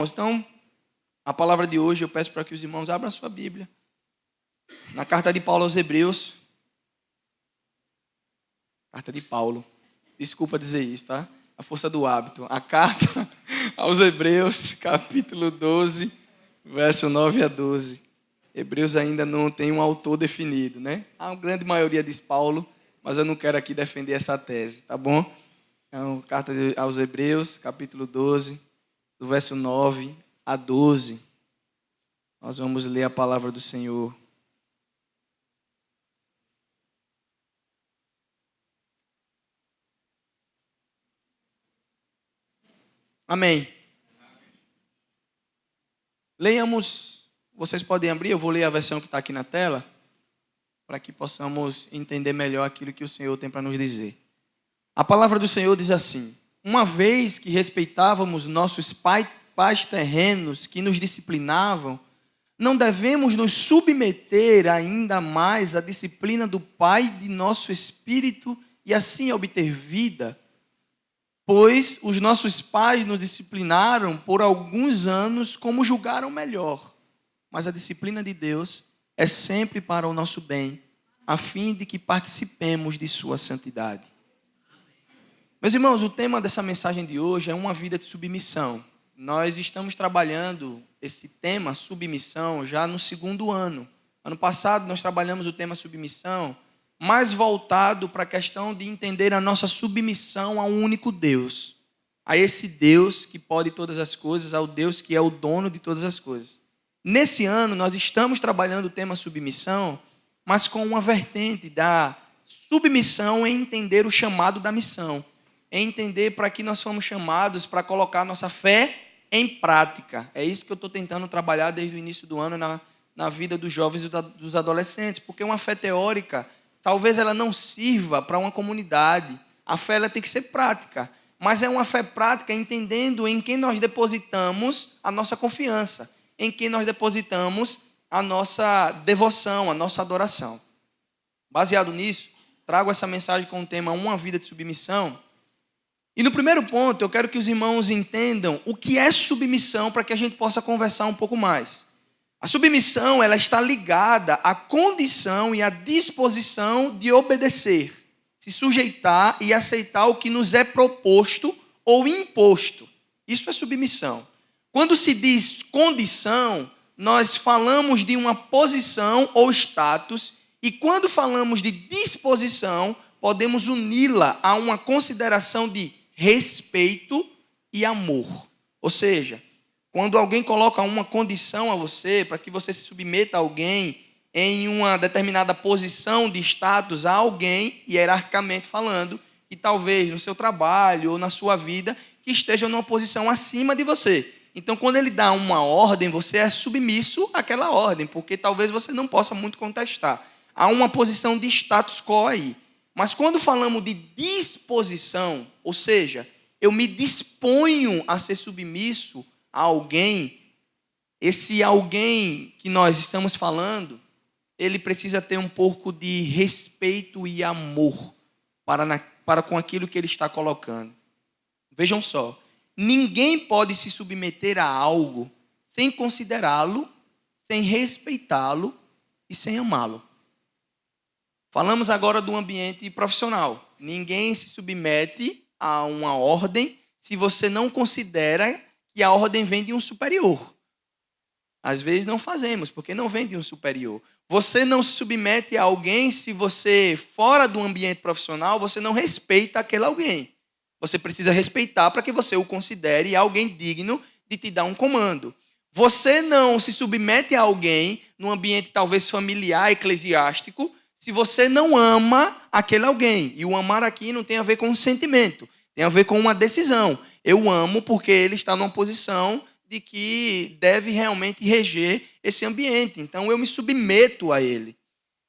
Então, a palavra de hoje eu peço para que os irmãos abram a sua Bíblia. Na carta de Paulo aos Hebreus. Carta de Paulo. Desculpa dizer isso, tá? A força do hábito. A carta aos Hebreus, capítulo 12, verso 9 a 12. Hebreus ainda não tem um autor definido, né? A grande maioria diz Paulo, mas eu não quero aqui defender essa tese, tá bom? Então, carta aos Hebreus, capítulo 12, do verso 9 a 12. Nós vamos ler a palavra do Senhor. Amém. Leiamos, vocês podem abrir, eu vou ler a versão que está aqui na tela, para que possamos entender melhor aquilo que o Senhor tem para nos dizer. A palavra do Senhor diz assim: uma vez que respeitávamos nossos pais terrenos que nos disciplinavam, não devemos nos submeter ainda mais à disciplina do Pai de nosso espírito e assim obter vida? Pois os nossos pais nos disciplinaram por alguns anos como julgaram melhor. Mas a disciplina de Deus é sempre para o nosso bem, a fim de que participemos de sua santidade. Meus irmãos, o tema dessa mensagem de hoje é uma vida de submissão. Nós estamos trabalhando esse tema, submissão, já no segundo ano. Ano passado nós trabalhamos o tema submissão, mais voltado para a questão de entender a nossa submissão a um único Deus. A esse Deus que pode todas as coisas, ao Deus que é o dono de todas as coisas. Nesse ano nós estamos trabalhando o tema submissão, mas com uma vertente da submissão em entender o chamado da missão. Em entender para que nós fomos chamados para colocar nossa fé em prática. É isso que eu estou tentando trabalhar desde o início do ano na vida dos jovens e dos adolescentes, porque uma fé teórica, talvez ela não sirva para uma comunidade. A fé ela tem que ser prática, mas é uma fé prática entendendo em quem nós depositamos a nossa confiança, em quem nós depositamos a nossa devoção, a nossa adoração. Baseado nisso, trago essa mensagem com o tema Uma Vida de Submissão. E no primeiro ponto, eu quero que os irmãos entendam o que é submissão para que a gente possa conversar um pouco mais. A submissão, ela está ligada à condição e à disposição de obedecer, se sujeitar e aceitar o que nos é proposto ou imposto. Isso é submissão. Quando se diz condição, nós falamos de uma posição ou status, e quando falamos de disposição, podemos uni-la a uma consideração de respeito e amor. Ou seja, quando alguém coloca uma condição a você, para que você se submeta a alguém em uma determinada posição de status a alguém, hierarquicamente falando, e talvez no seu trabalho ou na sua vida, que esteja numa posição acima de você. Então, quando ele dá uma ordem, você é submisso àquela ordem, porque talvez você não possa muito contestar. Há uma posição de status quo aí. Mas quando falamos de disposição, ou seja, eu me disponho a ser submisso a alguém, esse alguém que nós estamos falando, ele precisa ter um pouco de respeito e amor para com aquilo que ele está colocando. Vejam só, ninguém pode se submeter a algo sem considerá-lo, sem respeitá-lo e sem amá-lo. Falamos agora do ambiente profissional. Ninguém se submete a uma ordem se você não considera que a ordem vem de um superior. Às vezes não fazemos, porque não vem de um superior. Você não se submete a alguém se você, fora do ambiente profissional, você não respeita aquele alguém. Você precisa respeitar para que você o considere alguém digno de te dar um comando. Você não se submete a alguém no ambiente talvez familiar, eclesiástico, se você não ama aquele alguém. E o amar aqui não tem a ver com um sentimento, tem a ver com uma decisão. Eu amo porque ele está numa posição de que deve realmente reger esse ambiente. Então, eu me submeto a ele.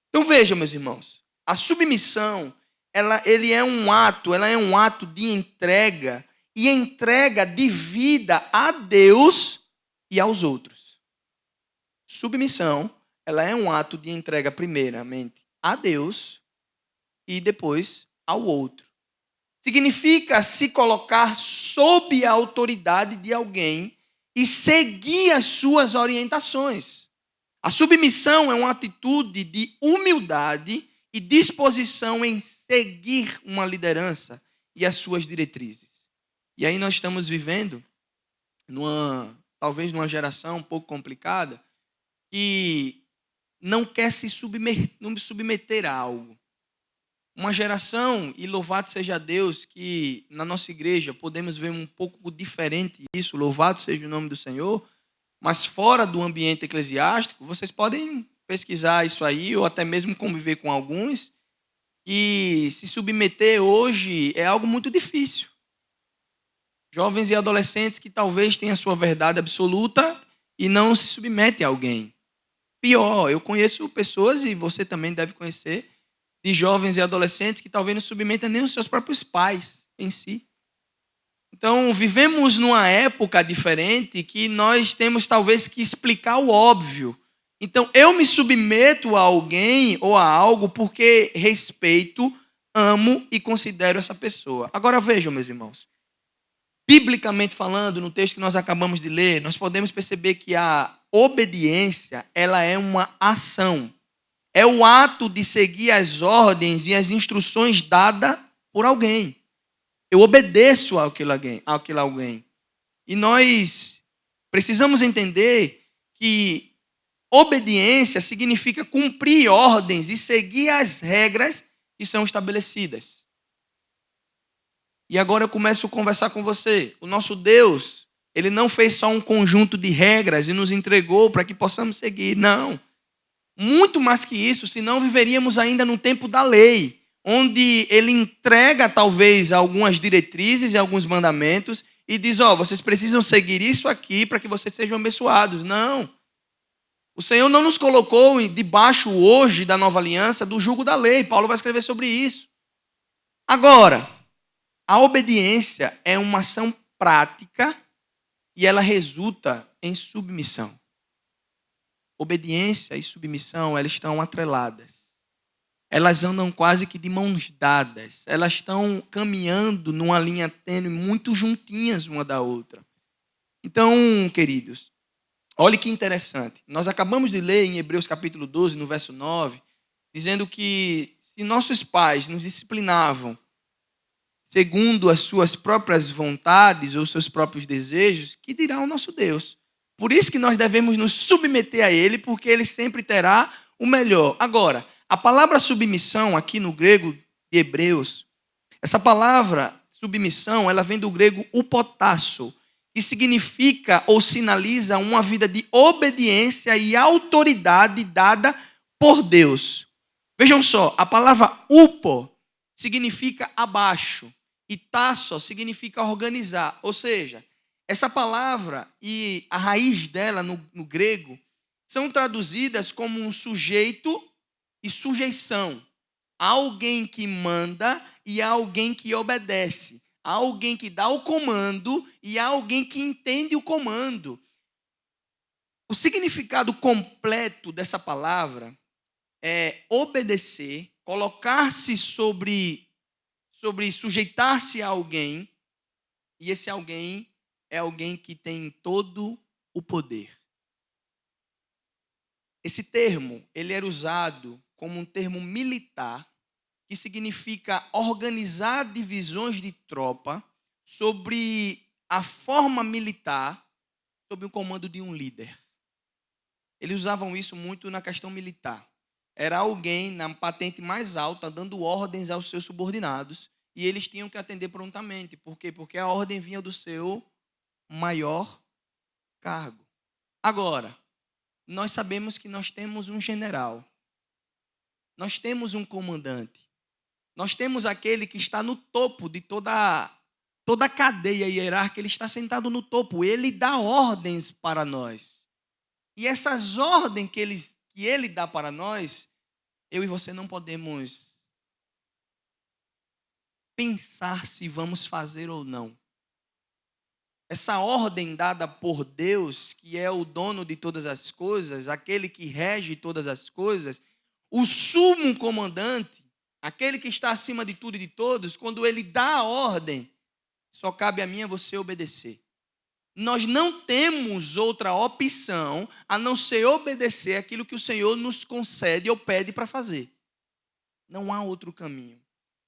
Então, veja, meus irmãos, a submissão, ela é um ato de entrega, e entrega de vida a Deus e aos outros. Submissão, ela é um ato de entrega, primeiramente, a Deus e depois ao outro. Significa se colocar sob a autoridade de alguém e seguir as suas orientações. A submissão é uma atitude de humildade e disposição em seguir uma liderança e as suas diretrizes. E aí nós estamos vivendo talvez numa geração um pouco complicada que não quer não submeter a algo. Uma geração, e louvado seja Deus, que na nossa igreja podemos ver um pouco diferente isso, louvado seja o nome do Senhor, mas fora do ambiente eclesiástico, vocês podem pesquisar isso aí, ou até mesmo conviver com alguns, e se submeter hoje é algo muito difícil. Jovens e adolescentes que talvez tenham a sua verdade absoluta e não se submetem a alguém. Pior, eu conheço pessoas, e você também deve conhecer, de jovens e adolescentes que talvez não submetam nem os seus próprios pais em si. Então, vivemos numa época diferente que nós temos talvez que explicar o óbvio. Então, eu me submeto a alguém ou a algo porque respeito, amo e considero essa pessoa. Agora vejam, meus irmãos. Biblicamente falando, no texto que nós acabamos de ler, nós podemos perceber que a obediência, ela é uma ação. É o ato de seguir as ordens e as instruções dadas por alguém. Eu obedeço àquele alguém. E nós precisamos entender que obediência significa cumprir ordens e seguir as regras que são estabelecidas. E agora eu começo a conversar com você. O nosso Deus, Ele não fez só um conjunto de regras e nos entregou para que possamos seguir. Não. Muito mais que isso, senão viveríamos ainda no tempo da lei, onde Ele entrega talvez algumas diretrizes e alguns mandamentos e diz, vocês precisam seguir isso aqui para que vocês sejam abençoados. Não. O Senhor não nos colocou debaixo hoje da nova aliança do jugo da lei. Paulo vai escrever sobre isso. Agora, a obediência é uma ação prática e ela resulta em submissão. Obediência e submissão, elas estão atreladas. Elas andam quase que de mãos dadas. Elas estão caminhando numa linha tênue, muito juntinhas uma da outra. Então, queridos, olha que interessante. Nós acabamos de ler em Hebreus capítulo 12, no verso 9, dizendo que se nossos pais nos disciplinavam segundo as suas próprias vontades ou seus próprios desejos, que dirá o nosso Deus? Por isso que nós devemos nos submeter a Ele, porque Ele sempre terá o melhor. Agora, a palavra submissão aqui no grego de Hebreus, essa palavra submissão, ela vem do grego upotasso, que significa ou sinaliza uma vida de obediência e autoridade dada por Deus. Vejam só, a palavra upo significa abaixo e tasso significa organizar, ou seja, essa palavra e a raiz dela no grego são traduzidas como um sujeito e sujeição. Há alguém que manda e há alguém que obedece. Há alguém que dá o comando e há alguém que entende o comando. O significado completo dessa palavra é obedecer, colocar-se sobre sujeitar-se a alguém, e esse alguém é alguém que tem todo o poder. Esse termo, ele era usado como um termo militar, que significa organizar divisões de tropa sobre a forma militar, sob o comando de um líder. Eles usavam isso muito na questão militar. Era alguém na patente mais alta dando ordens aos seus subordinados e eles tinham que atender prontamente. Por quê? Porque a ordem vinha do seu maior cargo. Agora, nós sabemos que nós temos um general. Nós temos um comandante. Nós temos aquele que está no topo de toda a cadeia hierárquica, ele está sentado no topo. Ele dá ordens para nós. E essas ordens que ele dá para nós, eu e você não podemos pensar se vamos fazer ou não. Essa ordem dada por Deus, que é o dono de todas as coisas, aquele que rege todas as coisas, o sumo comandante, aquele que está acima de tudo e de todos, quando ele dá a ordem, só cabe a mim e a você obedecer. Nós não temos outra opção a não ser obedecer aquilo que o Senhor nos concede ou pede para fazer. Não há outro caminho.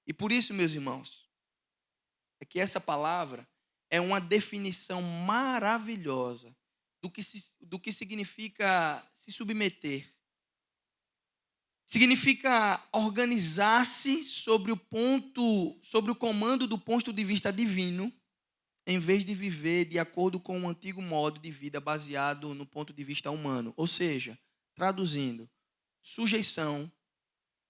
E por isso, meus irmãos, é que essa palavra é uma definição maravilhosa do que significa se submeter. Significa organizar-se sobre o comando do ponto de vista divino, em vez de viver de acordo com um antigo modo de vida baseado no ponto de vista humano. Ou seja, traduzindo, sujeição,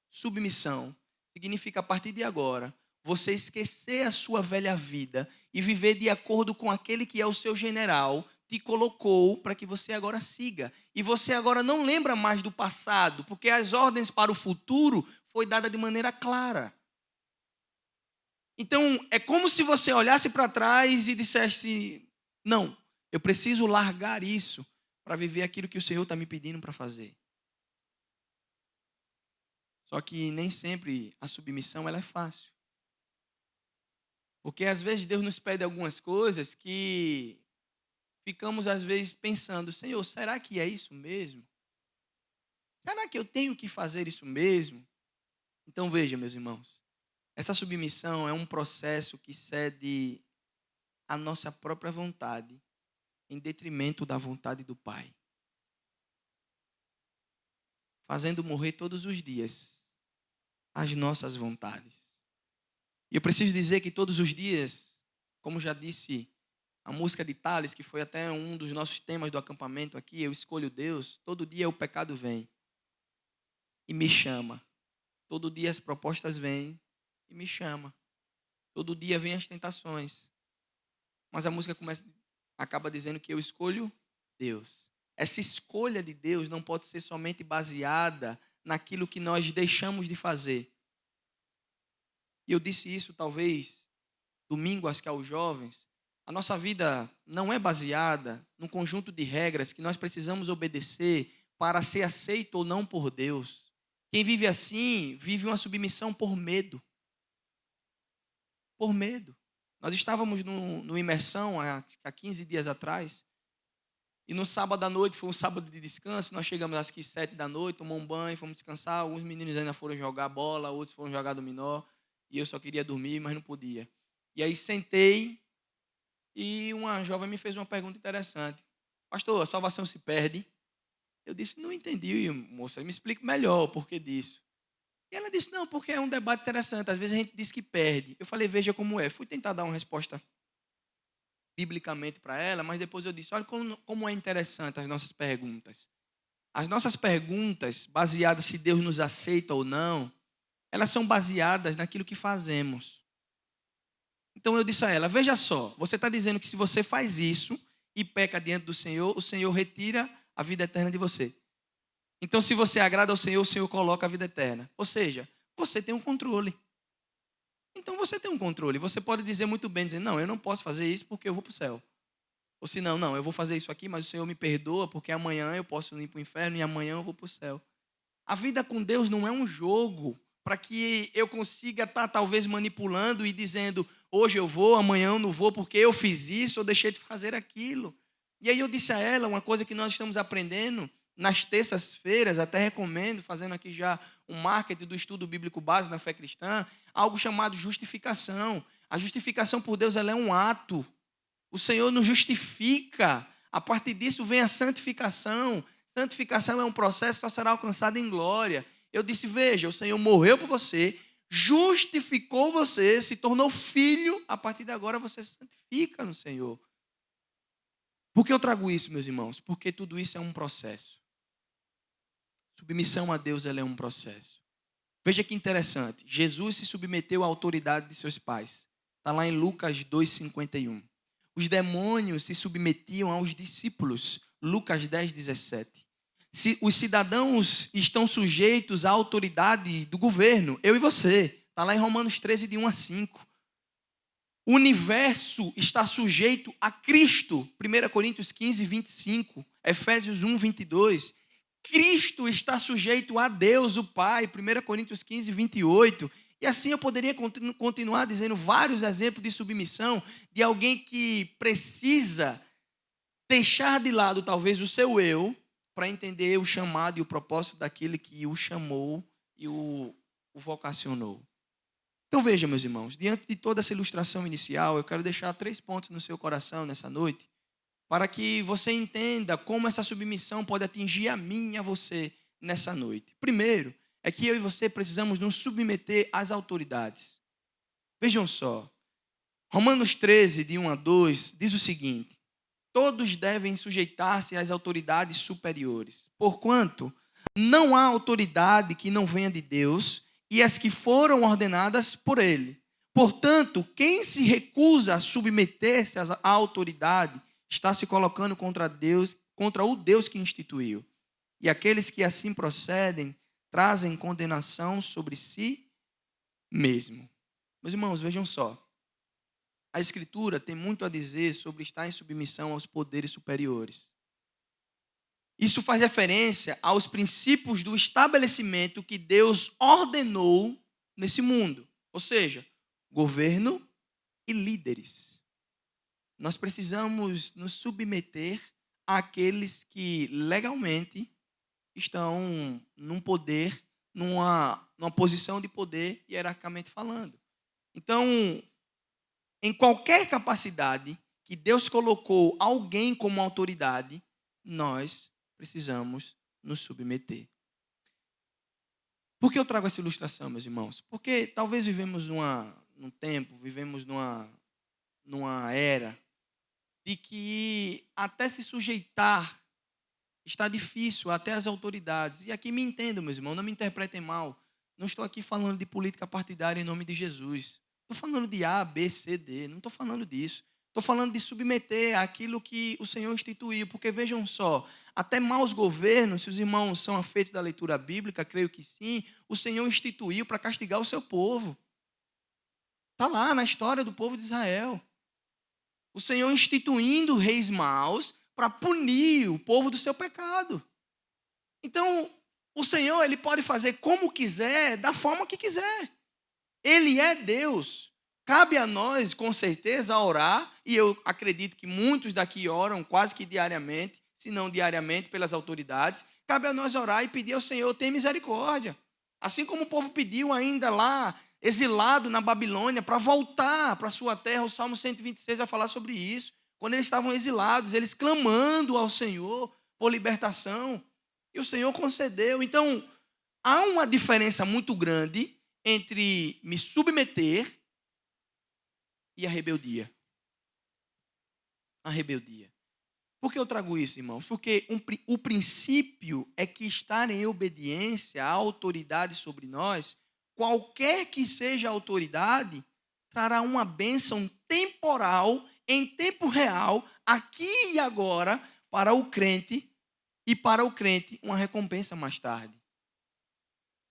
submissão, significa a partir de agora, você esquecer a sua velha vida e viver de acordo com aquele que é o seu general, te colocou para que você agora siga. E você agora não lembra mais do passado, porque as ordens para o futuro foi dada de maneira clara. Então, é como se você olhasse para trás e dissesse, não, eu preciso largar isso para viver aquilo que o Senhor está me pedindo para fazer. Só que nem sempre a submissão ela é fácil. Porque às vezes Deus nos pede algumas coisas que ficamos às vezes pensando, Senhor, será que é isso mesmo? Será que eu tenho que fazer isso mesmo? Então veja, meus irmãos, essa submissão é um processo que cede a nossa própria vontade em detrimento da vontade do Pai. Fazendo morrer todos os dias as nossas vontades. E eu preciso dizer que todos os dias, como já disse a música de Thales, que foi até um dos nossos temas do acampamento aqui, eu escolho Deus, todo dia o pecado vem e me chama. Todo dia as propostas vêm e me chama. Todo dia vem as tentações. Mas a música acaba dizendo que eu escolho Deus. Essa escolha de Deus não pode ser somente baseada naquilo que nós deixamos de fazer. E eu disse isso talvez domingo, acho que aos jovens. A nossa vida não é baseada num conjunto de regras que nós precisamos obedecer para ser aceito ou não por Deus. Quem vive assim, vive uma submissão por medo. Por medo. Nós estávamos no imersão há 15 dias atrás. E no sábado à noite, foi um sábado de descanso, nós chegamos às 7 da noite, tomamos um banho, fomos descansar. Alguns meninos ainda foram jogar bola, outros foram jogar dominó. E eu só queria dormir, mas não podia. E aí sentei e uma jovem me fez uma pergunta interessante. Pastor, a salvação se perde? Eu disse, não entendi, moça, me explique melhor o porquê disso. E ela disse, não, porque é um debate interessante, às vezes a gente diz que perde. Eu falei, veja como é. Fui tentar dar uma resposta biblicamente para ela, mas depois eu disse, olha como é interessante as nossas perguntas. As nossas perguntas, baseadas se Deus nos aceita ou não, elas são baseadas naquilo que fazemos. Então eu disse a ela, veja só, você está dizendo que se você faz isso e peca diante do Senhor, o Senhor retira a vida eterna de você. Então se você agrada ao Senhor, o Senhor coloca a vida eterna. Ou seja, você tem um controle. Então você tem um controle. Você pode dizer muito bem, dizer, não, eu não posso fazer isso porque eu vou para o céu. Ou se não, eu vou fazer isso aqui, mas o Senhor me perdoa porque amanhã eu posso ir para o inferno e amanhã eu vou para o céu. A vida com Deus não é um jogo para que eu consiga estar talvez manipulando e dizendo, hoje eu vou, amanhã eu não vou porque eu fiz isso ou deixei de fazer aquilo. E aí eu disse a ela uma coisa que nós estamos aprendendo nas terças-feiras, até recomendo, fazendo aqui já um marketing do estudo bíblico base na fé cristã, algo chamado justificação. A justificação por Deus ela é um ato. O Senhor nos justifica. A partir disso vem a santificação. Santificação é um processo que só será alcançado em glória. Eu disse, veja, o Senhor morreu por você, justificou você, se tornou filho, a partir de agora você se santifica no Senhor. Por que eu trago isso, meus irmãos? Porque tudo isso é um processo. Submissão a Deus ela é um processo. Veja que interessante. Jesus se submeteu à autoridade de seus pais. Está lá em Lucas 2,51. Os demônios se submetiam aos discípulos. Lucas 10,17. Os cidadãos estão sujeitos à autoridade do governo. Eu e você. Está lá em Romanos 13, de 1 a 5. O universo está sujeito a Cristo. 1 Coríntios 15, 25. Efésios 1, 22. Cristo está sujeito a Deus, o Pai, 1 Coríntios 15, 28. E assim eu poderia continuar dizendo vários exemplos de submissão de alguém que precisa deixar de lado talvez o seu eu para entender o chamado e o propósito daquele que o chamou e o vocacionou. Então veja, meus irmãos, diante de toda essa ilustração inicial, eu quero deixar 3 pontos no seu coração nessa noite, para que você entenda como essa submissão pode atingir a mim e a você nessa noite. Primeiro, é que eu e você precisamos nos submeter às autoridades. Vejam só, Romanos 13, de 1 a 2, diz o seguinte: todos devem sujeitar-se às autoridades superiores, porquanto não há autoridade que não venha de Deus, e as que foram ordenadas por ele. Portanto, quem se recusa a submeter-se à autoridade, está se colocando contra Deus, contra o Deus que instituiu. E aqueles que assim procedem, trazem condenação sobre si mesmo. Meus irmãos, vejam só. A Escritura tem muito a dizer sobre estar em submissão aos poderes superiores. Isso faz referência aos princípios do estabelecimento que Deus ordenou nesse mundo. Ou seja, governo e líderes. Nós precisamos nos submeter àqueles que legalmente estão num poder, numa posição de poder, hierarquicamente falando. Então, em qualquer capacidade que Deus colocou alguém como autoridade, nós precisamos nos submeter. Por que eu trago essa ilustração, meus irmãos? Porque talvez vivemos num tempo, vivemos numa era de que até se sujeitar está difícil, até as autoridades. E aqui me entendam, meus irmãos, não me interpretem mal. Não estou aqui falando de política partidária em nome de Jesus. Estou falando de A, B, C, D. Não estou falando disso. Estou falando de submeter àquilo que o Senhor instituiu. Porque vejam só, até maus governos, se os irmãos são afeitos da leitura bíblica, creio que sim, o Senhor instituiu para castigar o seu povo. Está lá na história do povo de Israel. O Senhor instituindo reis maus para punir o povo do seu pecado. Então, o Senhor, ele pode fazer como quiser, da forma que quiser. Ele é Deus. Cabe a nós, com certeza, orar, e eu acredito que muitos daqui oram quase que diariamente, se não diariamente, pelas autoridades. Cabe a nós orar e pedir ao Senhor, tem misericórdia. Assim como o povo pediu ainda lá, exilado na Babilônia, para voltar para a sua terra. O Salmo 126 vai falar sobre isso. Quando eles estavam exilados, eles clamando ao Senhor por libertação. E o Senhor concedeu. Então, há uma diferença muito grande entre me submeter e a rebeldia. A rebeldia. Por que eu trago isso, irmãos? Porque o princípio é que estar em obediência à autoridade sobre nós, qualquer que seja a autoridade, trará uma bênção temporal, em tempo real, aqui e agora, para o crente, e para o crente uma recompensa mais tarde.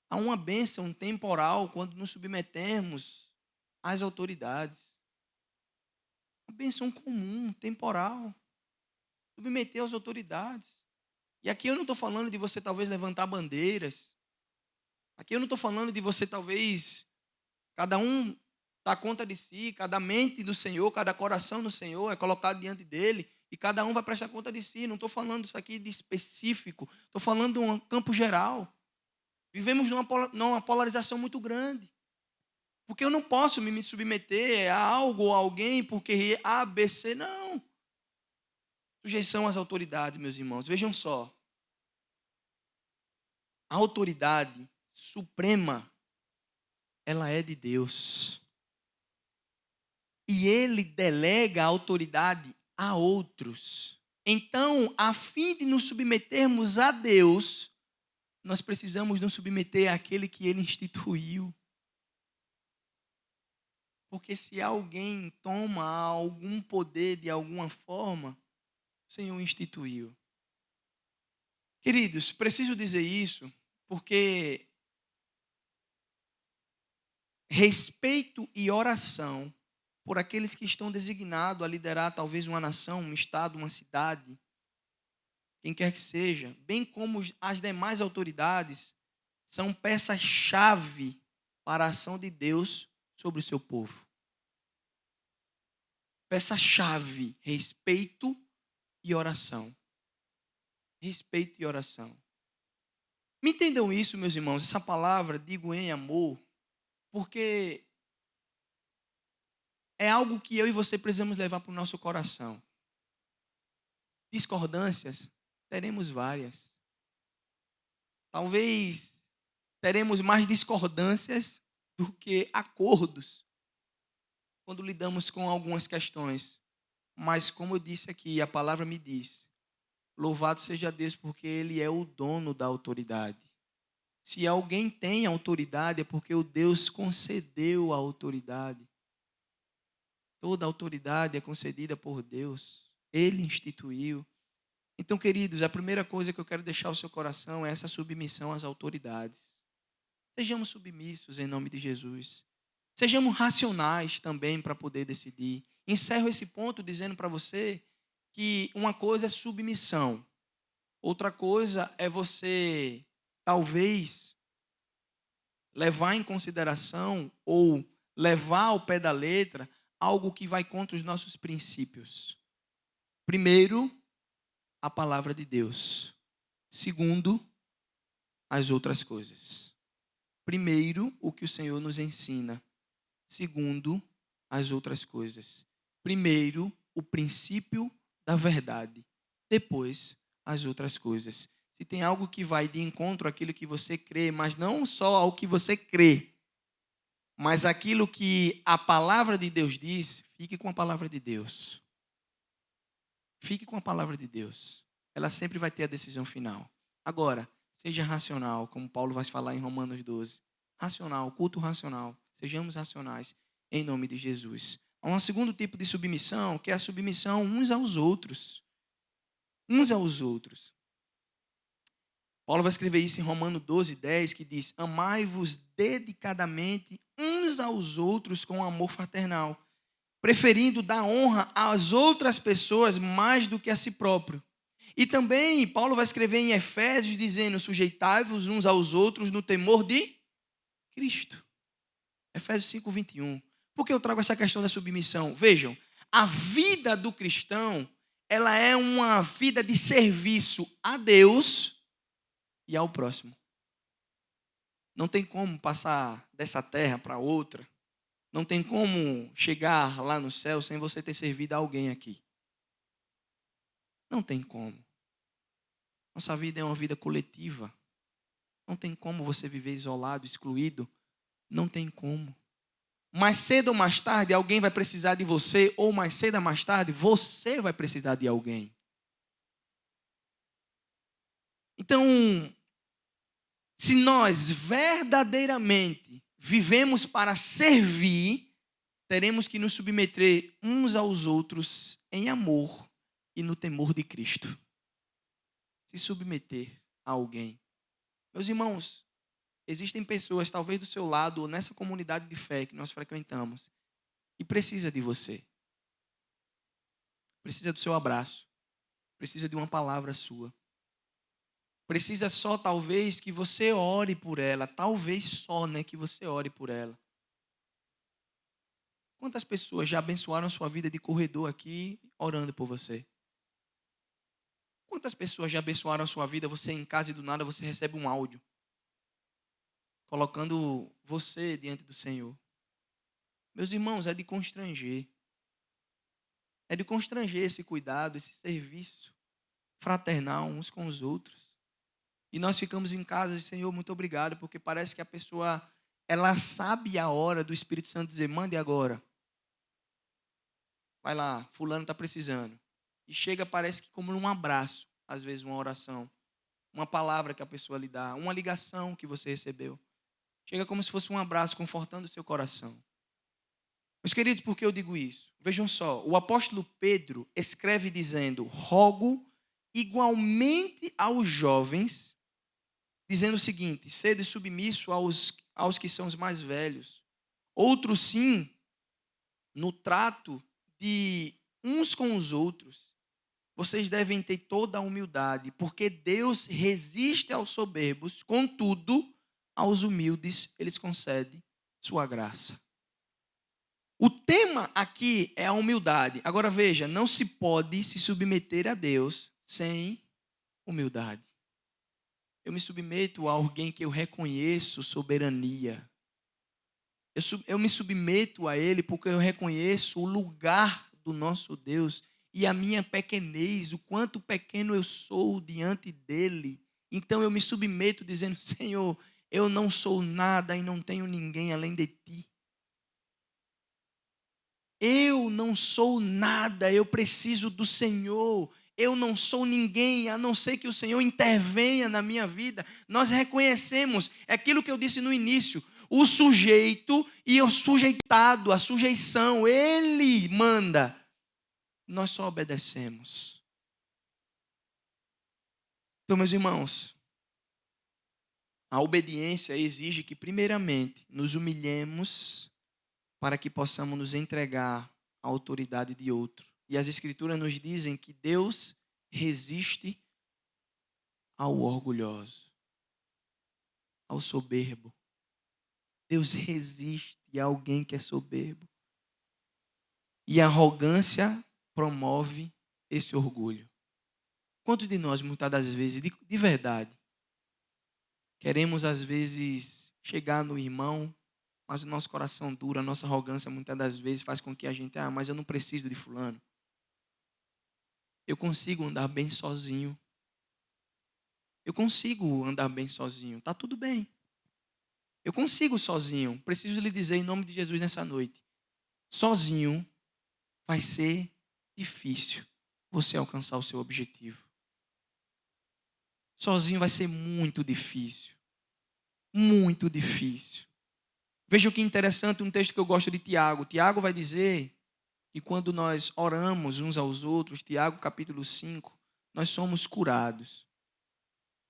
Há uma bênção temporal quando nos submetemos às autoridades. Uma bênção comum, temporal. Submeter às autoridades. E aqui eu não estou falando de você talvez levantar bandeiras. Aqui eu não estou falando de você talvez, cada um dar conta de si, cada mente do Senhor, cada coração do Senhor é colocado diante dele e cada um vai prestar conta de si. Não estou falando isso aqui de específico, estou falando de um campo geral. Vivemos numa polarização muito grande. Porque eu não posso me submeter a algo ou a alguém porque A, B, C, não. Sujeição às autoridades, meus irmãos. Vejam só. A autoridade suprema, ela é de Deus. E ele delega a autoridade a outros. Então, a fim de nos submetermos a Deus, nós precisamos nos submeter àquele que ele instituiu. Porque se alguém toma algum poder de alguma forma, o Senhor instituiu. Queridos, preciso dizer isso porque respeito e oração por aqueles que estão designados a liderar talvez uma nação, um estado, uma cidade, quem quer que seja, bem como as demais autoridades, são peças-chave para a ação de Deus sobre o seu povo. Peça-chave, respeito e oração. Respeito e oração. Me entendam isso, meus irmãos, essa palavra, digo em amor, porque é algo que eu e você precisamos levar para o nosso coração. Discordâncias, teremos várias. Talvez teremos mais discordâncias do que acordos quando lidamos com algumas questões. Mas como eu disse aqui, a palavra me diz, louvado seja Deus porque Ele é o dono da autoridade. Se alguém tem autoridade é porque o Deus concedeu a autoridade. Toda autoridade é concedida por Deus. Ele instituiu. Então, queridos, a primeira coisa que eu quero deixar ao seu coração é essa submissão às autoridades. Sejamos submissos em nome de Jesus. Sejamos racionais também para poder decidir. Encerro esse ponto dizendo para você que uma coisa é submissão. Outra coisa é você, talvez, levar em consideração ou levar ao pé da letra algo que vai contra os nossos princípios. Primeiro, a palavra de Deus. Segundo, as outras coisas. Primeiro, o que o Senhor nos ensina. Segundo, as outras coisas. Primeiro, o princípio da verdade. Depois, as outras coisas. Se tem algo que vai de encontro àquilo que você crê, mas não só ao que você crê, mas aquilo que a palavra de Deus diz, fique com a palavra de Deus. Fique com a palavra de Deus. Ela sempre vai ter a decisão final. Agora, seja racional, como Paulo vai falar em Romanos 12. Racional, culto racional. Sejamos racionais, em nome de Jesus. Há um segundo tipo de submissão, que é a submissão uns aos outros. Uns aos outros. Paulo vai escrever isso em Romanos 12, 10, que diz: amai-vos dedicadamente uns aos outros com amor fraternal, preferindo dar honra às outras pessoas mais do que a si próprio. E também Paulo vai escrever em Efésios dizendo: sujeitai-vos uns aos outros no temor de Cristo. Efésios 5, 21. Por que eu trago essa questão da submissão? Vejam, a vida do cristão, ela é uma vida de serviço a Deus e ao próximo. Não tem como passar dessa terra para outra. Não tem como chegar lá no céu sem você ter servido a alguém aqui. Não tem como. Nossa vida é uma vida coletiva. Não tem como você viver isolado, excluído. Não tem como. Mais cedo ou mais tarde, alguém vai precisar de você, ou mais cedo ou mais tarde, você vai precisar de alguém. Então, se nós verdadeiramente vivemos para servir, teremos que nos submeter uns aos outros em amor e no temor de Cristo. Se submeter a alguém. Meus irmãos, existem pessoas, talvez do seu lado, ou nessa comunidade de fé que nós frequentamos, que precisa de você. Precisa do seu abraço. Precisa de uma palavra sua. Precisa só, talvez, que você ore por ela. Talvez só, que você ore por ela. Quantas pessoas já abençoaram a sua vida de corredor aqui, orando por você? Quantas pessoas já abençoaram a sua vida, você em casa e do nada você recebe um áudio, colocando você diante do Senhor? Meus irmãos, é de constranger. É de constranger esse cuidado, esse serviço fraternal uns com os outros. E nós ficamos em casa e, Senhor, muito obrigado, porque parece que a pessoa, ela sabe a hora do Espírito Santo dizer: mande agora. Vai lá, fulano está precisando. E chega, parece que como um abraço, às vezes uma oração, uma palavra que a pessoa lhe dá, uma ligação que você recebeu. Chega como se fosse um abraço, confortando o seu coração. Meus queridos, por que eu digo isso? Vejam só, o apóstolo Pedro escreve dizendo: rogo igualmente aos jovens, dizendo o seguinte: sede submisso aos que são os mais velhos. Outros sim, no trato de uns com os outros, vocês devem ter toda a humildade, porque Deus resiste aos soberbos, contudo, aos humildes Ele concede sua graça. O tema aqui é a humildade. Agora veja, não se pode se submeter a Deus sem humildade. Eu me submeto a alguém que eu reconheço soberania. Eu me submeto a Ele porque eu reconheço o lugar do nosso Deus e a minha pequenez, o quanto pequeno eu sou diante dEle. Então eu me submeto dizendo, Senhor, eu não sou nada e não tenho ninguém além de Ti. Eu não sou nada, eu preciso do Senhor. Eu não sou ninguém, a não ser que o Senhor intervenha na minha vida. Nós reconhecemos, é aquilo que eu disse no início, o sujeito e o sujeitado, a sujeição, Ele manda. Nós só obedecemos. Então, meus irmãos, a obediência exige que, primeiramente, nos humilhemos para que possamos nos entregar à autoridade de outro. E as Escrituras nos dizem que Deus resiste ao orgulhoso, ao soberbo. Deus resiste a alguém que é soberbo. E a arrogância promove esse orgulho. Quantos de nós, muitas das vezes, de verdade, queremos às vezes chegar no irmão, mas o nosso coração duro, a nossa arrogância muitas das vezes faz com que a gente, mas eu não preciso de fulano. Eu consigo andar bem sozinho. Eu consigo andar bem sozinho. Está tudo bem. Eu consigo sozinho. Preciso lhe dizer em nome de Jesus nessa noite. Sozinho vai ser difícil você alcançar o seu objetivo. Sozinho vai ser muito difícil. Muito difícil. Vejam que interessante um texto que eu gosto de Tiago. Tiago vai dizer que quando nós oramos uns aos outros, Tiago capítulo 5, nós somos curados.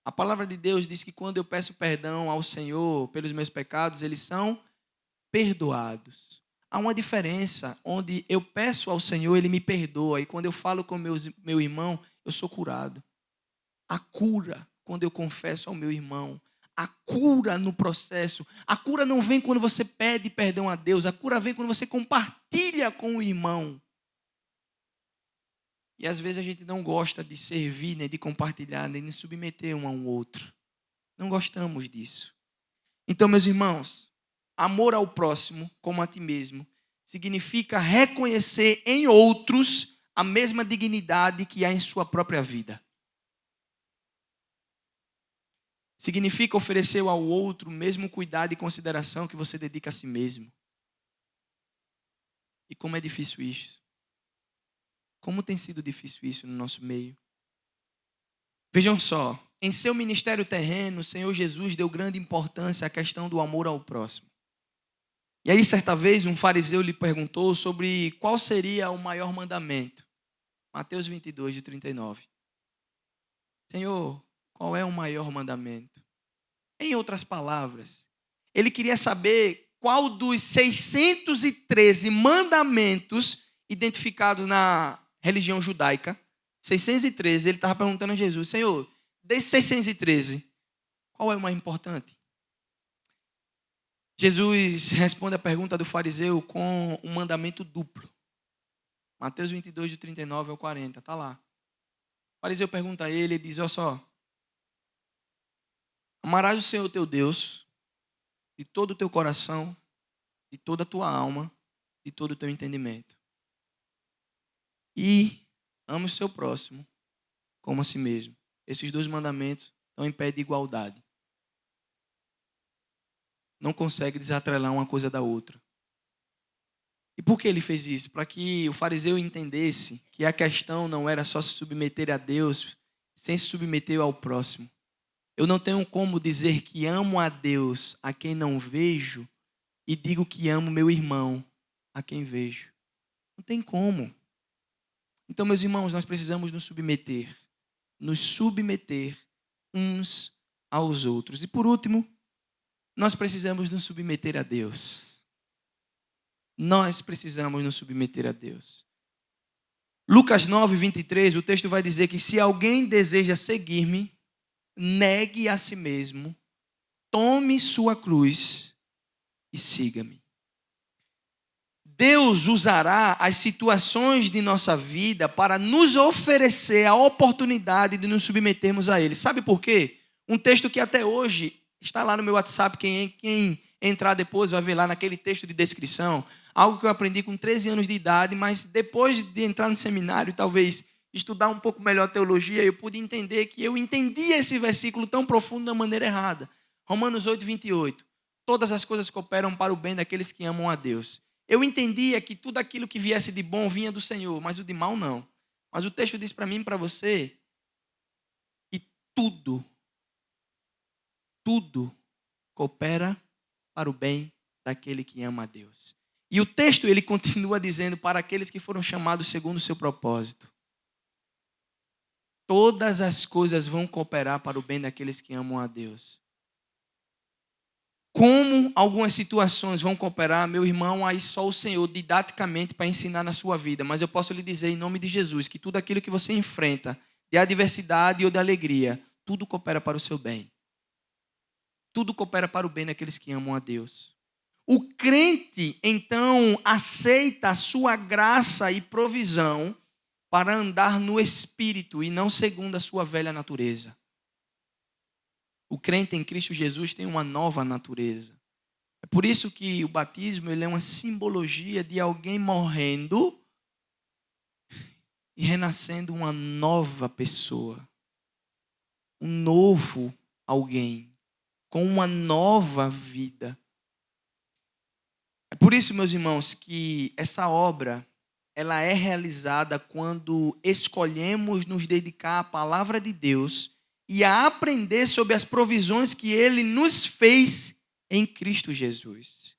A palavra de Deus diz que quando eu peço perdão ao Senhor pelos meus pecados, eles são perdoados. Há uma diferença onde eu peço ao Senhor, Ele me perdoa. E quando eu falo com meu irmão, eu sou curado. A cura, quando eu confesso ao meu irmão. A cura no processo. A cura não vem quando você pede perdão a Deus. A cura vem quando você compartilha com o irmão. E às vezes a gente não gosta de servir, nem de compartilhar, nem de submeter um ao outro. Não gostamos disso. Então, meus irmãos, amor ao próximo como a ti mesmo significa reconhecer em outros a mesma dignidade que há em sua própria vida. Significa oferecer ao outro o mesmo cuidado e consideração que você dedica a si mesmo. E como é difícil isso? Como tem sido difícil isso no nosso meio? Vejam só, em seu ministério terreno, o Senhor Jesus deu grande importância à questão do amor ao próximo. E aí, certa vez, um fariseu lhe perguntou sobre qual seria o maior mandamento. Mateus 22, de 39. Senhor, qual é o maior mandamento? Em outras palavras, ele queria saber qual dos 613 mandamentos identificados na religião judaica, 613, ele estava perguntando a Jesus, Senhor, desses 613, qual é o mais importante? Jesus responde a pergunta do fariseu com um mandamento duplo. Mateus 22, de 39 ao 40, está lá. O fariseu pergunta a ele, ele diz, olha só, amarás o Senhor teu Deus de todo o teu coração, de toda a tua alma, de todo o teu entendimento. E ame o seu próximo como a si mesmo. Esses dois mandamentos estão em pé de igualdade. Não consegue desatrelar uma coisa da outra. E por que ele fez isso? Para que o fariseu entendesse que a questão não era só se submeter a Deus, sem se submeter ao próximo. Eu não tenho como dizer que amo a Deus a quem não vejo e digo que amo meu irmão a quem vejo. Não tem como. Então, meus irmãos, nós precisamos nos submeter uns aos outros. E por último, nós precisamos nos submeter a Deus. Nós precisamos nos submeter a Deus. Lucas 9, 23, o texto vai dizer que se alguém deseja seguir-me, negue a si mesmo, tome sua cruz e siga-me. Deus usará as situações de nossa vida para nos oferecer a oportunidade de nos submetermos a Ele. Sabe por quê? Um texto que até hoje está lá no meu WhatsApp, quem entrar depois vai ver lá naquele texto de descrição, algo que eu aprendi com 13 anos de idade, mas depois de entrar no seminário, talvez estudar um pouco melhor teologia, eu pude entender que eu entendia esse versículo tão profundo da maneira errada. Romanos 8, 28. Todas as coisas cooperam para o bem daqueles que amam a Deus. Eu entendia que tudo aquilo que viesse de bom vinha do Senhor, mas o de mal não. Mas o texto diz para mim e para você que tudo coopera para o bem daquele que ama a Deus. E o texto ele continua dizendo para aqueles que foram chamados segundo o seu propósito. Todas as coisas vão cooperar para o bem daqueles que amam a Deus. Como algumas situações vão cooperar, meu irmão, aí só o Senhor didaticamente para ensinar na sua vida. Mas eu posso lhe dizer em nome de Jesus que tudo aquilo que você enfrenta, de adversidade ou de alegria, tudo coopera para o seu bem. Tudo coopera para o bem daqueles que amam a Deus. O crente, então, aceita a sua graça e provisão para andar no Espírito e não segundo a sua velha natureza. O crente em Cristo Jesus tem uma nova natureza. É por isso que o batismo ele é uma simbologia de alguém morrendo e renascendo uma nova pessoa. Um novo alguém, com uma nova vida. É por isso, meus irmãos, que essa obra ela é realizada quando escolhemos nos dedicar à palavra de Deus e a aprender sobre as provisões que Ele nos fez em Cristo Jesus.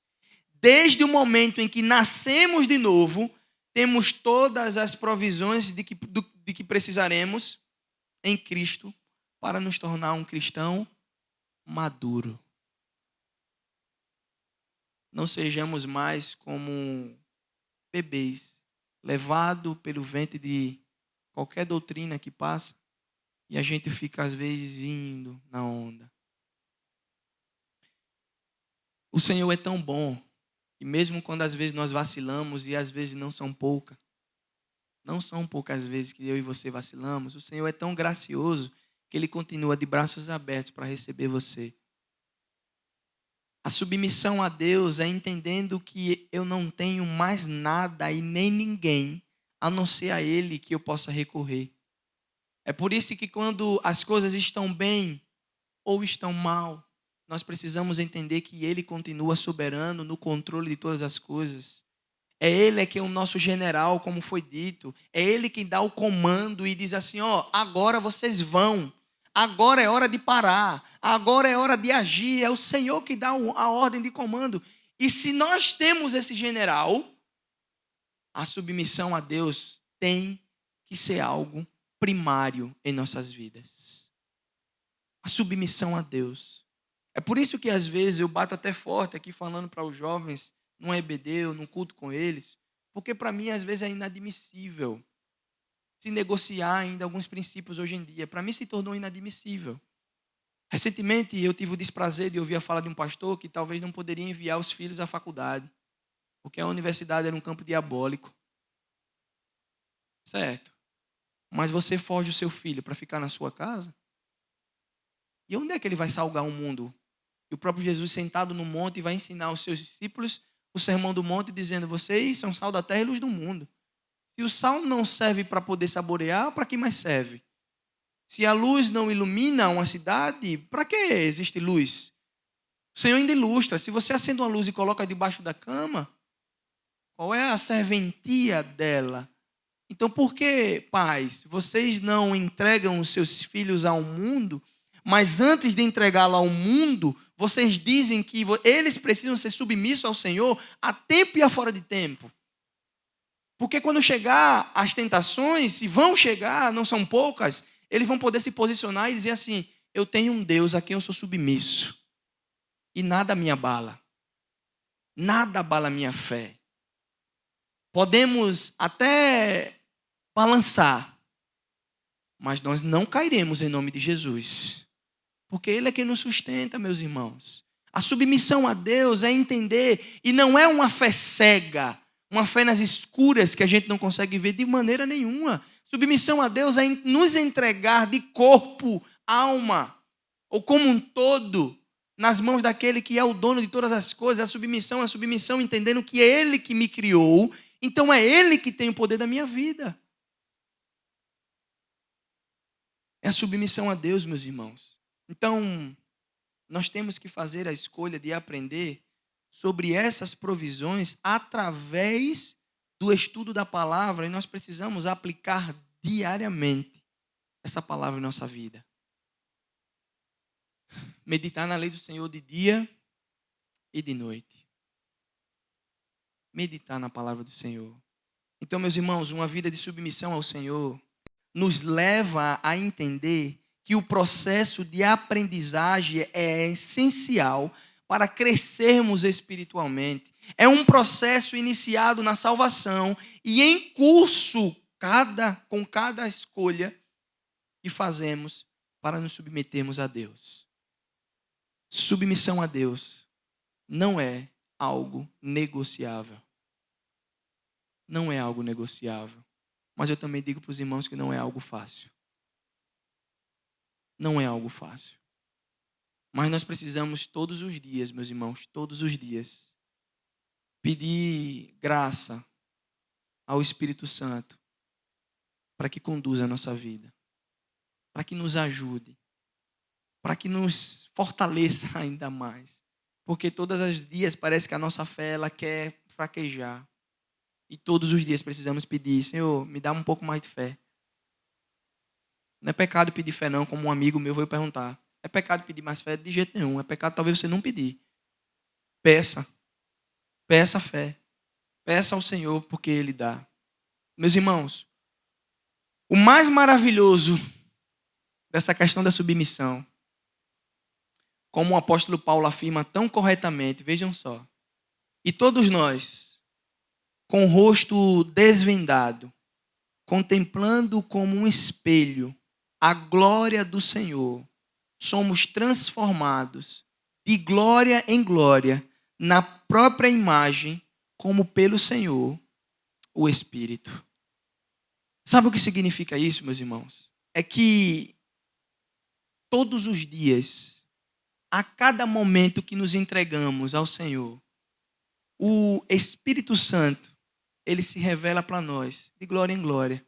Desde o momento em que nascemos de novo, temos todas as provisões de que precisaremos em Cristo para nos tornar um cristão maduro. Não sejamos mais como bebês, levados pelo vento de qualquer doutrina que passa, e a gente fica, às vezes, indo na onda. O Senhor é tão bom, e mesmo quando às vezes nós vacilamos, e às vezes não são poucas vezes que eu e você vacilamos, o Senhor é tão gracioso que Ele continua de braços abertos para receber você. A submissão a Deus é entendendo que eu não tenho mais nada e nem ninguém, a não ser a Ele que eu possa recorrer. É por isso que quando as coisas estão bem ou estão mal, nós precisamos entender que Ele continua soberano no controle de todas as coisas. É Ele que é o nosso general, como foi dito. É Ele que dá o comando e diz assim, agora vocês vão. Agora é hora de parar. Agora é hora de agir. É o Senhor que dá a ordem de comando. E se nós temos esse general, a submissão a Deus tem que ser algo primário em nossas vidas. A submissão a Deus. É por isso que às vezes eu bato até forte aqui falando para os jovens, num EBD ou num culto com eles, porque para mim às vezes é inadmissível se negociar ainda alguns princípios hoje em dia. Para mim se tornou inadmissível. Recentemente eu tive o desprazer de ouvir a fala de um pastor que talvez não poderia enviar os filhos à faculdade, porque a universidade era um campo diabólico. Certo. Mas você foge o seu filho para ficar na sua casa? E onde é que ele vai salgar o mundo? E o próprio Jesus sentado no monte vai ensinar aos seus discípulos o sermão do monte, dizendo, vocês são sal da terra e luz do mundo. Se o sal não serve para poder saborear, para que mais serve? Se a luz não ilumina uma cidade, para que existe luz? O Senhor ainda ilustra. Se você acende uma luz e coloca debaixo da cama, qual é a serventia dela? Então, por que, pais, vocês não entregam os seus filhos ao mundo, mas antes de entregá-lo ao mundo, vocês dizem que eles precisam ser submissos ao Senhor a tempo e a fora de tempo? Porque quando chegar as tentações, se vão chegar, não são poucas, eles vão poder se posicionar e dizer assim, eu tenho um Deus a quem eu sou submisso. E nada me abala. Nada abala a minha fé. Podemos até balançar, mas nós não cairemos em nome de Jesus. Porque Ele é quem nos sustenta, meus irmãos. A submissão a Deus é entender, e não é uma fé cega, uma fé nas escuras que a gente não consegue ver de maneira nenhuma. Submissão a Deus é nos entregar de corpo, alma, ou como um todo, nas mãos daquele que é o dono de todas as coisas. A submissão entendendo que é Ele que me criou, então é Ele que tem o poder da minha vida. É a submissão a Deus, meus irmãos. Então, nós temos que fazer a escolha de aprender sobre essas provisões através do estudo da palavra, e nós precisamos aplicar diariamente essa palavra em nossa vida. Meditar na lei do Senhor de dia e de noite. Meditar na palavra do Senhor. Então, meus irmãos, uma vida de submissão ao Senhor nos leva a entender que o processo de aprendizagem é essencial para crescermos espiritualmente. É um processo iniciado na salvação e em curso com cada escolha que fazemos para nos submetermos a Deus. Submissão a Deus não é algo negociável. Não é algo negociável. Mas eu também digo para os irmãos que não é algo fácil. Não é algo fácil. Mas nós precisamos todos os dias, meus irmãos, todos os dias, pedir graça ao Espírito Santo para que conduza a nossa vida, para que nos ajude, para que nos fortaleça ainda mais. Porque todos os dias parece que a nossa fé ela quer fraquejar. E todos os dias precisamos pedir, Senhor, me dá um pouco mais de fé. Não é pecado pedir fé não, como um amigo meu veio perguntar. É pecado pedir mais fé? De jeito nenhum. É pecado talvez você não pedir. Peça. Peça fé. Peça ao Senhor porque Ele dá. Meus irmãos, o mais maravilhoso dessa questão da submissão, como o apóstolo Paulo afirma tão corretamente, vejam só. E todos nós, com o rosto desvendado, contemplando como um espelho a glória do Senhor, somos transformados de glória em glória na própria imagem, como pelo Senhor, o Espírito. Sabe o que significa isso, meus irmãos? É que todos os dias, a cada momento que nos entregamos ao Senhor, o Espírito Santo, ele se revela para nós, de glória em glória,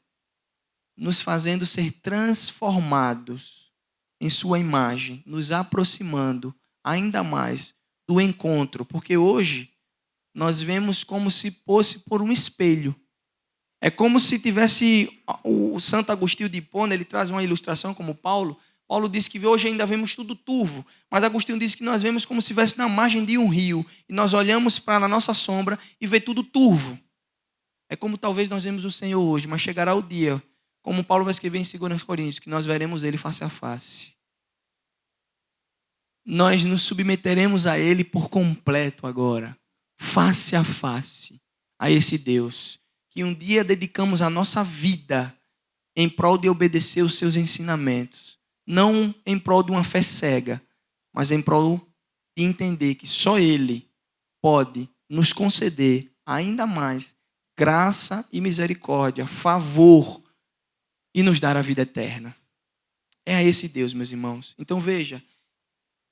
nos fazendo ser transformados em sua imagem, nos aproximando ainda mais do encontro, porque hoje nós vemos como se fosse por um espelho. É como se tivesse o Santo Agostinho de Hipona, ele traz uma ilustração como Paulo. Paulo diz que hoje ainda vemos tudo turvo, mas Agostinho diz que nós vemos como se estivesse na margem de um rio, e nós olhamos para a nossa sombra e vê tudo turvo. É como talvez nós vemos o Senhor hoje, mas chegará o dia, como Paulo vai escrever em 2 Coríntios, que nós veremos Ele face a face. Nós nos submeteremos a Ele por completo agora, face a face, a esse Deus, que um dia dedicamos a nossa vida em prol de obedecer os seus ensinamentos. Não em prol de uma fé cega, mas em prol de entender que só Ele pode nos conceder ainda mais graça e misericórdia, favor e nos dar a vida eterna. É a esse Deus, meus irmãos. Então veja,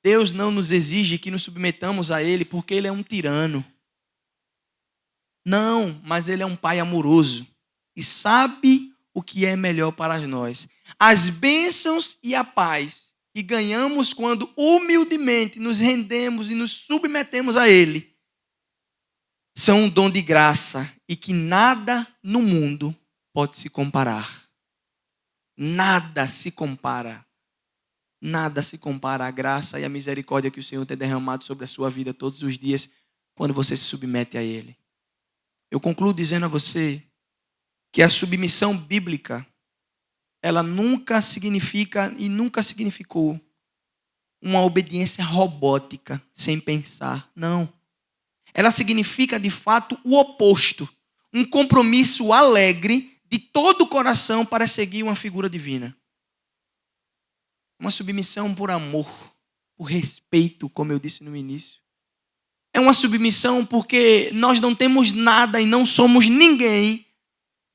Deus não nos exige que nos submetamos a Ele porque Ele é um tirano. Não, mas Ele é um Pai amoroso e sabe o que é melhor para nós. As bênçãos e a paz que ganhamos quando humildemente nos rendemos e nos submetemos a Ele são um dom de graça e que nada no mundo pode se comparar. Nada se compara. Nada se compara à graça e à misericórdia que o Senhor tem derramado sobre a sua vida todos os dias quando você se submete a Ele. Eu concluo dizendo a você que a submissão bíblica, ela nunca significa e nunca significou uma obediência robótica, sem pensar. Não. Ela significa, de fato, o oposto. Um compromisso alegre de todo o coração para seguir uma figura divina. Uma submissão por amor, por respeito, como eu disse no início. É uma submissão porque nós não temos nada e não somos ninguém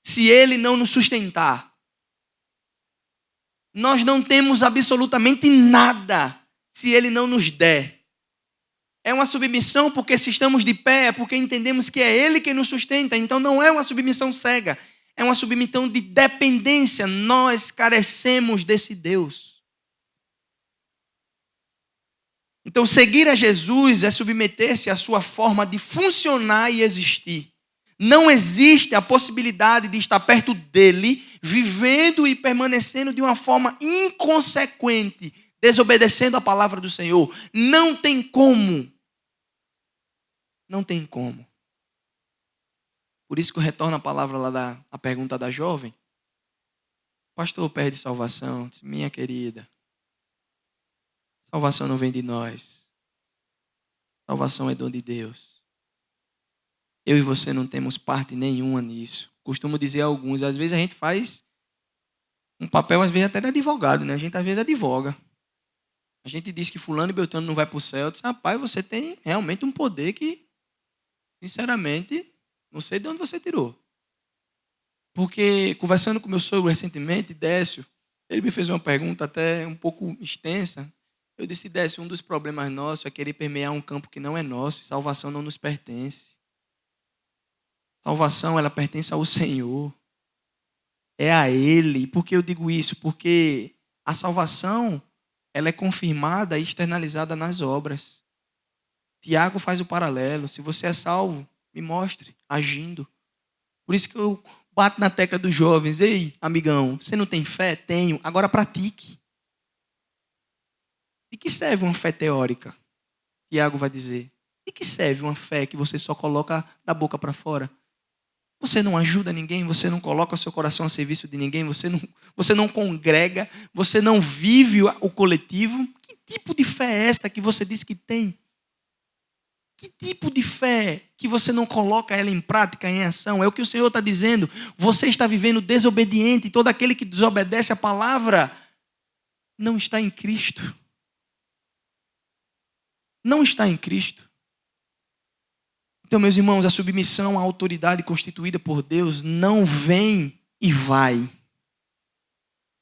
se Ele não nos sustentar. Nós não temos absolutamente nada se Ele não nos der. É uma submissão porque se estamos de pé é porque entendemos que é Ele quem nos sustenta. Então não é uma submissão cega, é uma submissão de dependência. Nós carecemos desse Deus. Então, seguir a Jesus é submeter-se à sua forma de funcionar e existir. Não existe a possibilidade de estar perto dele, vivendo e permanecendo de uma forma inconsequente, desobedecendo a palavra do Senhor. Não tem como. Não tem como. Por isso que eu retorno a palavra lá a pergunta da jovem. Pastor, perde salvação. Disse, minha querida, salvação não vem de nós. Salvação é dom de Deus. Eu e você não temos parte nenhuma nisso. Costumo dizer a alguns, às vezes a gente faz um papel, às vezes até de advogado, né? A gente às vezes advoga. A gente diz que fulano e beltrano não vai para o céu. Eu disse, rapaz, você tem realmente um poder que, sinceramente, não sei de onde você tirou. Porque, conversando com meu sogro recentemente, Décio, ele me fez uma pergunta até um pouco extensa. Eu disse, Décio, um dos problemas nossos é querer permear um campo que não é nosso. E salvação não nos pertence. Salvação, ela pertence ao Senhor. É a Ele. E por que eu digo isso? Porque a salvação, ela é confirmada e externalizada nas obras. Tiago faz o paralelo. Se você é salvo, me mostre, agindo. Por isso que eu bato na tecla dos jovens. Ei, amigão, você não tem fé? Tenho. Agora pratique. De que serve uma fé teórica? Tiago vai dizer. De que serve uma fé que você só coloca da boca para fora? Você não ajuda ninguém, você não coloca o seu coração a serviço de ninguém, você não congrega, você não vive o coletivo. Que tipo de fé é essa que você diz que tem? Que tipo de fé que você não coloca ela em prática, em ação? É o que o Senhor está dizendo. Você está vivendo desobediente, e todo aquele que desobedece a palavra não está em Cristo. Não está em Cristo. Então, meus irmãos, a submissão à autoridade constituída por Deus não vem e vai.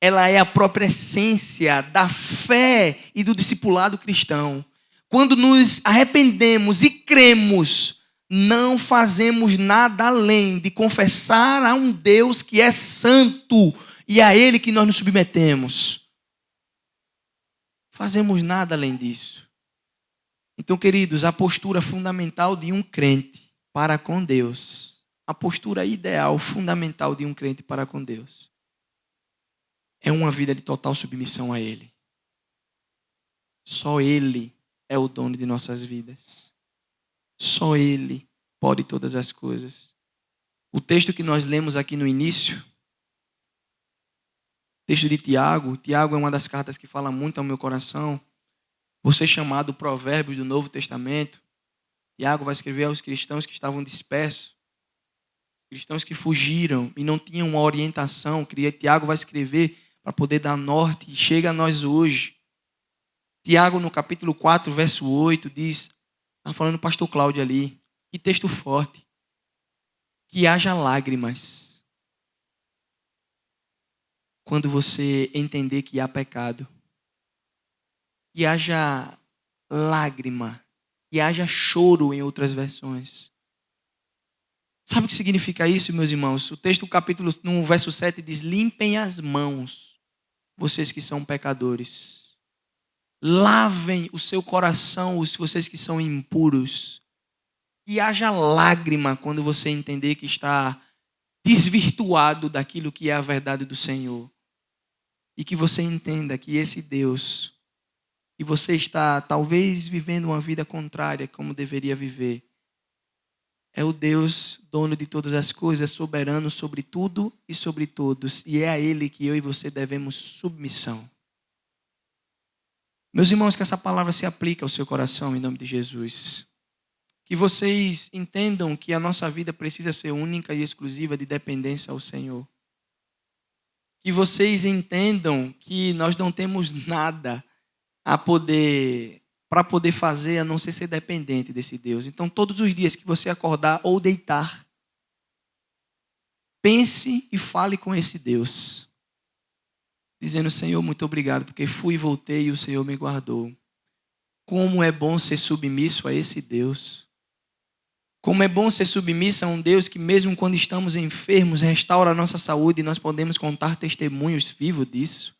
Ela é a própria essência da fé e do discipulado cristão. Quando nos arrependemos e cremos, não fazemos nada além de confessar a um Deus que é santo e a Ele que nós nos submetemos. Fazemos nada além disso. Então, queridos, a postura fundamental de um crente para com Deus, a postura ideal, fundamental de um crente para com Deus, é uma vida de total submissão a Ele. Só Ele é o dono de nossas vidas. Só Ele pode todas as coisas. O texto que nós lemos aqui no início, texto de Tiago. Tiago é uma das cartas que fala muito ao meu coração. Por ser chamado Provérbios do Novo Testamento, Tiago vai escrever aos cristãos que estavam dispersos, cristãos que fugiram e não tinham uma orientação. Tiago vai escrever para poder dar norte e chega a nós hoje. Tiago, no capítulo 4, verso 8, diz, está falando o pastor Cláudio ali, que texto forte, que haja lágrimas quando você entender que há pecado. Que haja lágrima, que haja choro em outras versões. Sabe o que significa isso, meus irmãos? O texto, capítulo, no verso 7, diz, limpem as mãos, vocês que são pecadores. Lavem o seu coração, vocês que são impuros. Que haja lágrima quando você entender que está desvirtuado daquilo que é a verdade do Senhor. E que você entenda que esse Deus, e você está talvez vivendo uma vida contrária como deveria viver, é o Deus dono de todas as coisas, soberano sobre tudo e sobre todos. E é a Ele que eu e você devemos submissão. Meus irmãos, que essa palavra se aplique ao seu coração em nome de Jesus. Que vocês entendam que a nossa vida precisa ser única e exclusiva de dependência ao Senhor. Que vocês entendam que nós não temos nada a poder para poder fazer a não ser dependente desse Deus. Então, todos os dias que você acordar ou deitar, pense e fale com esse Deus, dizendo: Senhor, muito obrigado, porque fui e voltei e o Senhor me guardou. Como é bom ser submisso a esse Deus. Como é bom ser submisso a um Deus que, mesmo quando estamos enfermos, restaura a nossa saúde e nós podemos contar testemunhos vivos disso.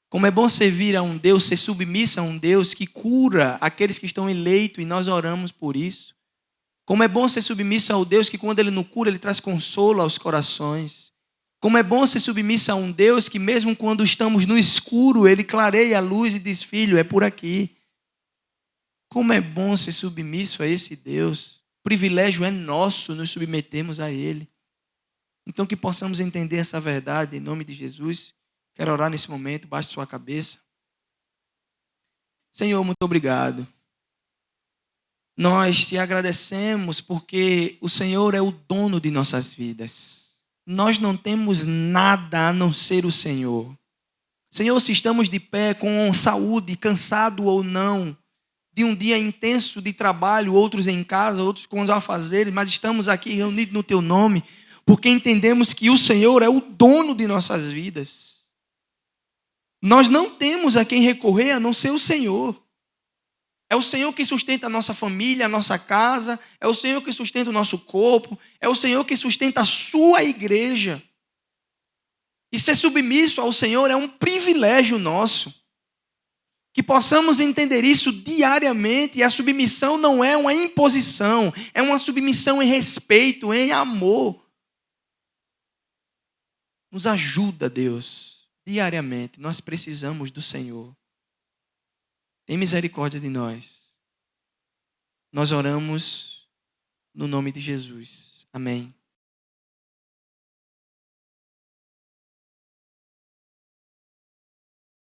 Como é bom servir a um Deus, ser submisso a um Deus que cura aqueles que estão eleitos e nós oramos por isso. Como é bom ser submisso ao Deus que, quando Ele nos cura, Ele traz consolo aos corações. Como é bom ser submisso a um Deus que, mesmo quando estamos no escuro, Ele clareia a luz e diz: filho, é por aqui. Como é bom ser submisso a esse Deus. O privilégio é nosso, nos submetemos a Ele. Então, que possamos entender essa verdade em nome de Jesus. Quero orar nesse momento, baixe sua cabeça. Senhor, muito obrigado. Nós te agradecemos porque o Senhor é o dono de nossas vidas. Nós não temos nada a não ser o Senhor. Senhor, se estamos de pé com saúde, cansado ou não, de um dia intenso de trabalho, outros em casa, outros com os afazeres, mas estamos aqui reunidos no Teu nome, porque entendemos que o Senhor é o dono de nossas vidas. Nós não temos a quem recorrer a não ser o Senhor. É o Senhor que sustenta a nossa família, a nossa casa, é o Senhor que sustenta o nosso corpo, é o Senhor que sustenta a sua igreja. E ser submisso ao Senhor é um privilégio nosso. Que possamos entender isso diariamente, e a submissão não é uma imposição, é uma submissão em respeito, em amor. Nos ajuda, Deus, diariamente. Nós precisamos do Senhor. Tem misericórdia de nós. Nós oramos no nome de Jesus. Amém.